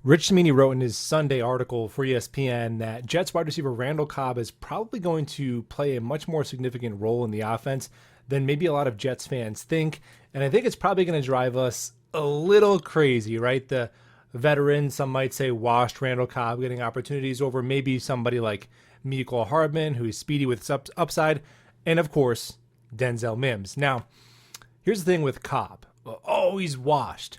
Rich Cimini wrote in his Sunday article for ESPN that Jets wide receiver Randall Cobb is probably going to play a much more significant role in the offense than maybe a lot of Jets fans think. And I think it's probably going to drive us a little crazy, right? The veteran, some might say washed Randall Cobb getting opportunities over maybe somebody like Mecole Hardman, who is speedy with upside, and of course, Denzel Mims. Now, here's the thing with Cobb. Oh, he's washed.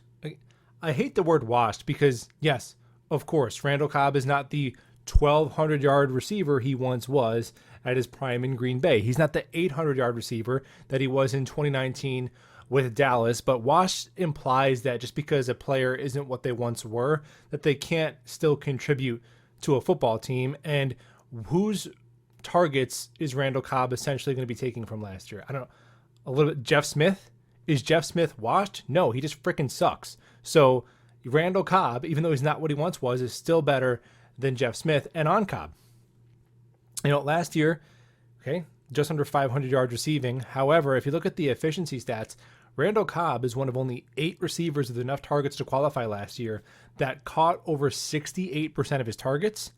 I hate the word washed because, yes, of course, Randall Cobb is not the 1,200-yard receiver he once was at his prime in Green Bay. He's not the 800-yard receiver that he was in 2019 with Dallas, but washed implies that just because a player isn't what they once were, that they can't still contribute to a football team. And whose targets is Randall Cobb essentially going to be taking from last year? I don't know. A little bit. Jeff Smith? Is Jeff Smith washed? No, he just freaking sucks. So Randall Cobb, even though he's not what he once was, is still better than Jeff Smith and on Cobb. Last year, okay, just under 500 yards receiving. However, if you look at the efficiency stats, Randall Cobb is one of only 8 receivers with enough targets to qualify last year that caught over 68% of his targets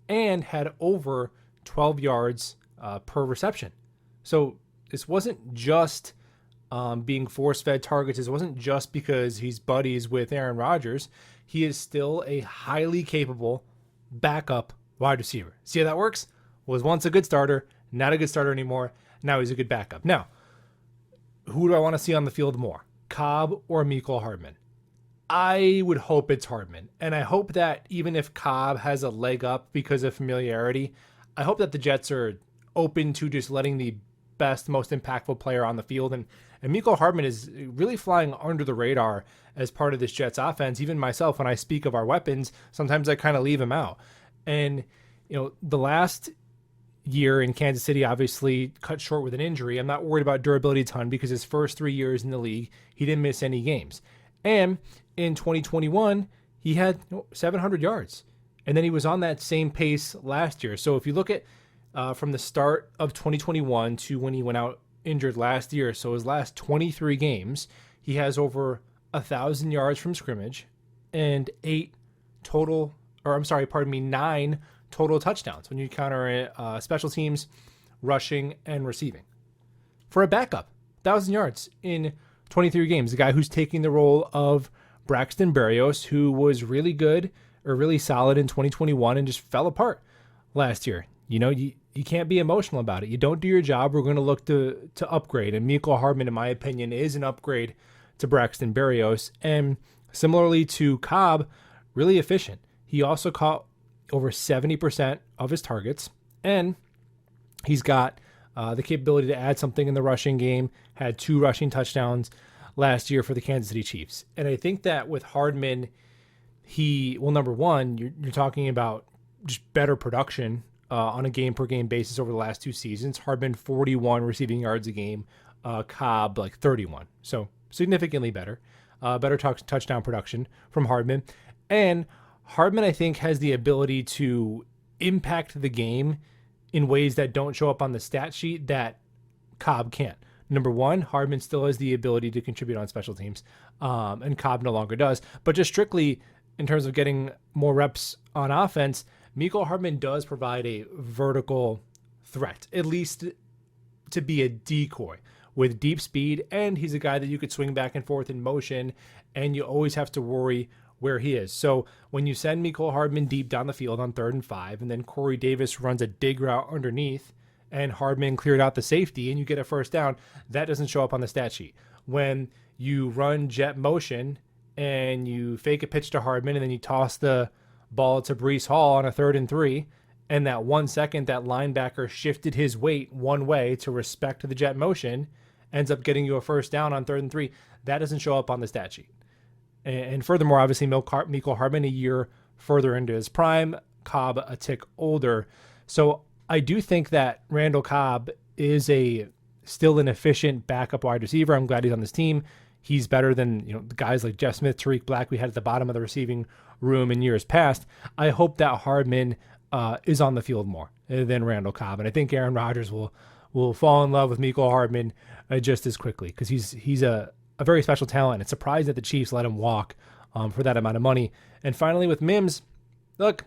and had over 12 yards per reception. So this wasn't just being force-fed targets. It wasn't just because he's buddies with Aaron Rodgers. He is still a highly capable backup wide receiver. See how that works? Was once a good starter, not a good starter anymore. Now he's a good backup. Now, who do I want to see on the field more? Cobb or Mecole Hardman? I would hope it's Hardman. And I hope that even if Cobb has a leg up because of familiarity, I hope that the Jets are open to just letting the best, most impactful player on the field. And Mecole Hardman is really flying under the radar as part of this Jets offense. Even myself, when I speak of our weapons, sometimes I kind of leave him out. And, the last year in Kansas City obviously cut short with an injury. I'm not worried about durability a ton because his first 3 years in the league, he didn't miss any games. And in 2021, he had 700 yards. And then he was on that same pace last year. So if you look at from the start of 2021 to when he went out injured last year, so his last 23 games, he has over 1,000 yards from scrimmage and 9 total touchdowns when you counter special teams, rushing, and receiving. For a backup, 1,000 yards in 23 games, a guy who's taking the role of Braxton Berrios, who was really good or really solid in 2021 and just fell apart last year. You can't be emotional about it. You don't do your job, we're going to look to upgrade. And Mecole Hardman, in my opinion, is an upgrade to Braxton Berrios. And similarly to Cobb, really efficient. He also caught over 70% of his targets. And he's got the capability to add something in the rushing game, had 2 rushing touchdowns last year for the Kansas City Chiefs. And I think that with Hardman, number one, you're talking about just better production on a game-per-game basis over the last 2 seasons. Hardman, 41 receiving yards a game. Cobb, 31. So significantly better. Better touchdown production from Hardman. And Hardman, I think, has the ability to impact the game in ways that don't show up on the stat sheet that Cobb can't. Number one, Hardman still has the ability to contribute on special teams, and Cobb no longer does. But just strictly in terms of getting more reps on offense, Mecole Hardman does provide a vertical threat, at least to be a decoy with deep speed, and he's a guy that you could swing back and forth in motion, and you always have to worry where he is. So when you send Mecole Hardman deep down the field on 3rd and 5, and then Corey Davis runs a dig route underneath, and Hardman cleared out the safety, and you get a first down, that doesn't show up on the stat sheet. When you run jet motion, and you fake a pitch to Hardman, and then you toss the ball to Breece Hall on a 3rd and 3, and that 1 second that linebacker shifted his weight one way to respect the jet motion, ends up getting you a first down on 3rd and 3, that doesn't show up on the stat sheet. And furthermore, obviously, Mecole Hardman a year further into his prime, Cobb a tick older. So I do think that Randall Cobb is still an efficient backup wide receiver. I'm glad he's on this team. He's better than the guys like Jeff Smith, Tariq Black we had at the bottom of the receiving room in years past. I hope that Hardman is on the field more than Randall Cobb, and I think Aaron Rodgers will fall in love with Mecole Hardman just as quickly because he's a very special talent. It's surprising that the Chiefs let him walk for that amount of money. And finally, with Mims, look,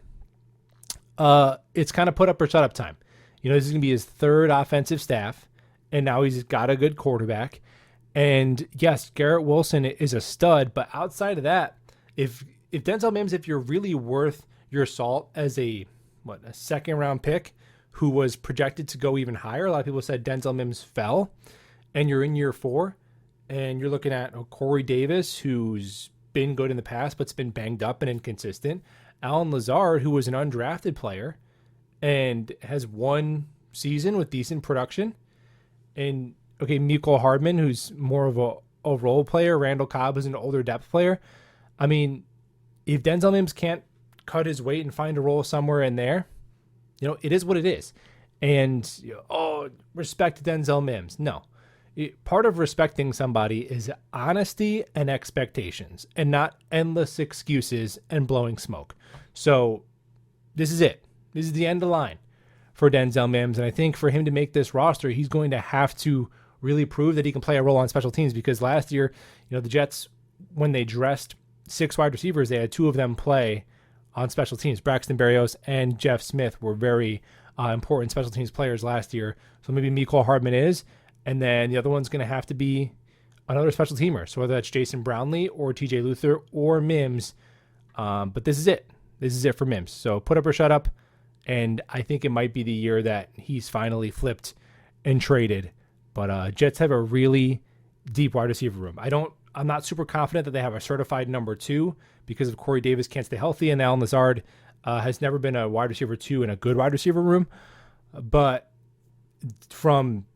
it's kind of put up or shut up time. This is going to be his third offensive staff, and now he's got a good quarterback. And yes, Garrett Wilson is a stud, but outside of that, if Denzel Mims, if you're really worth your salt as a second round pick who was projected to go even higher, a lot of people said Denzel Mims fell, and you're in year 4, and you're looking at Corey Davis, who's been good in the past but's been banged up and inconsistent, Allen Lazard, who was an undrafted player and has one season with decent production, and Mecole Hardman, who's more of a role player. Randall Cobb is an older depth player. I mean, if Denzel Mims can't cut his weight and find a role somewhere in there, it is what it is. And, respect Denzel Mims. No. Part of respecting somebody is honesty and expectations, and not endless excuses and blowing smoke. So this is it. This is the end of the line for Denzel Mims. And I think for him to make this roster, he's going to have to really prove that he can play a role on special teams, because last year, the Jets, when they dressed 6 wide receivers, they had 2 of them play on special teams. Braxton Berrios and Jeff Smith were very important special teams players last year. So maybe Mecole Hardman is, and then the other one's going to have to be another special teamer. So whether that's Jason Brownlee or TJ Luther or Mims, but this is it. This is it for Mims. So put up or shut up, and I think it might be the year that he's finally flipped and traded. But Jets have a really deep wide receiver room. I'm not super confident that they have a certified number 2 because of Corey Davis can't stay healthy, and Allen Lazard has never been a wide receiver 2 in a good wide receiver room. But from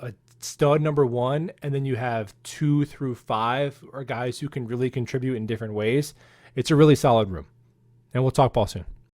a stud number 1, and then you have 2 through 5 are guys who can really contribute in different ways. It's a really solid room. And we'll talk ball soon.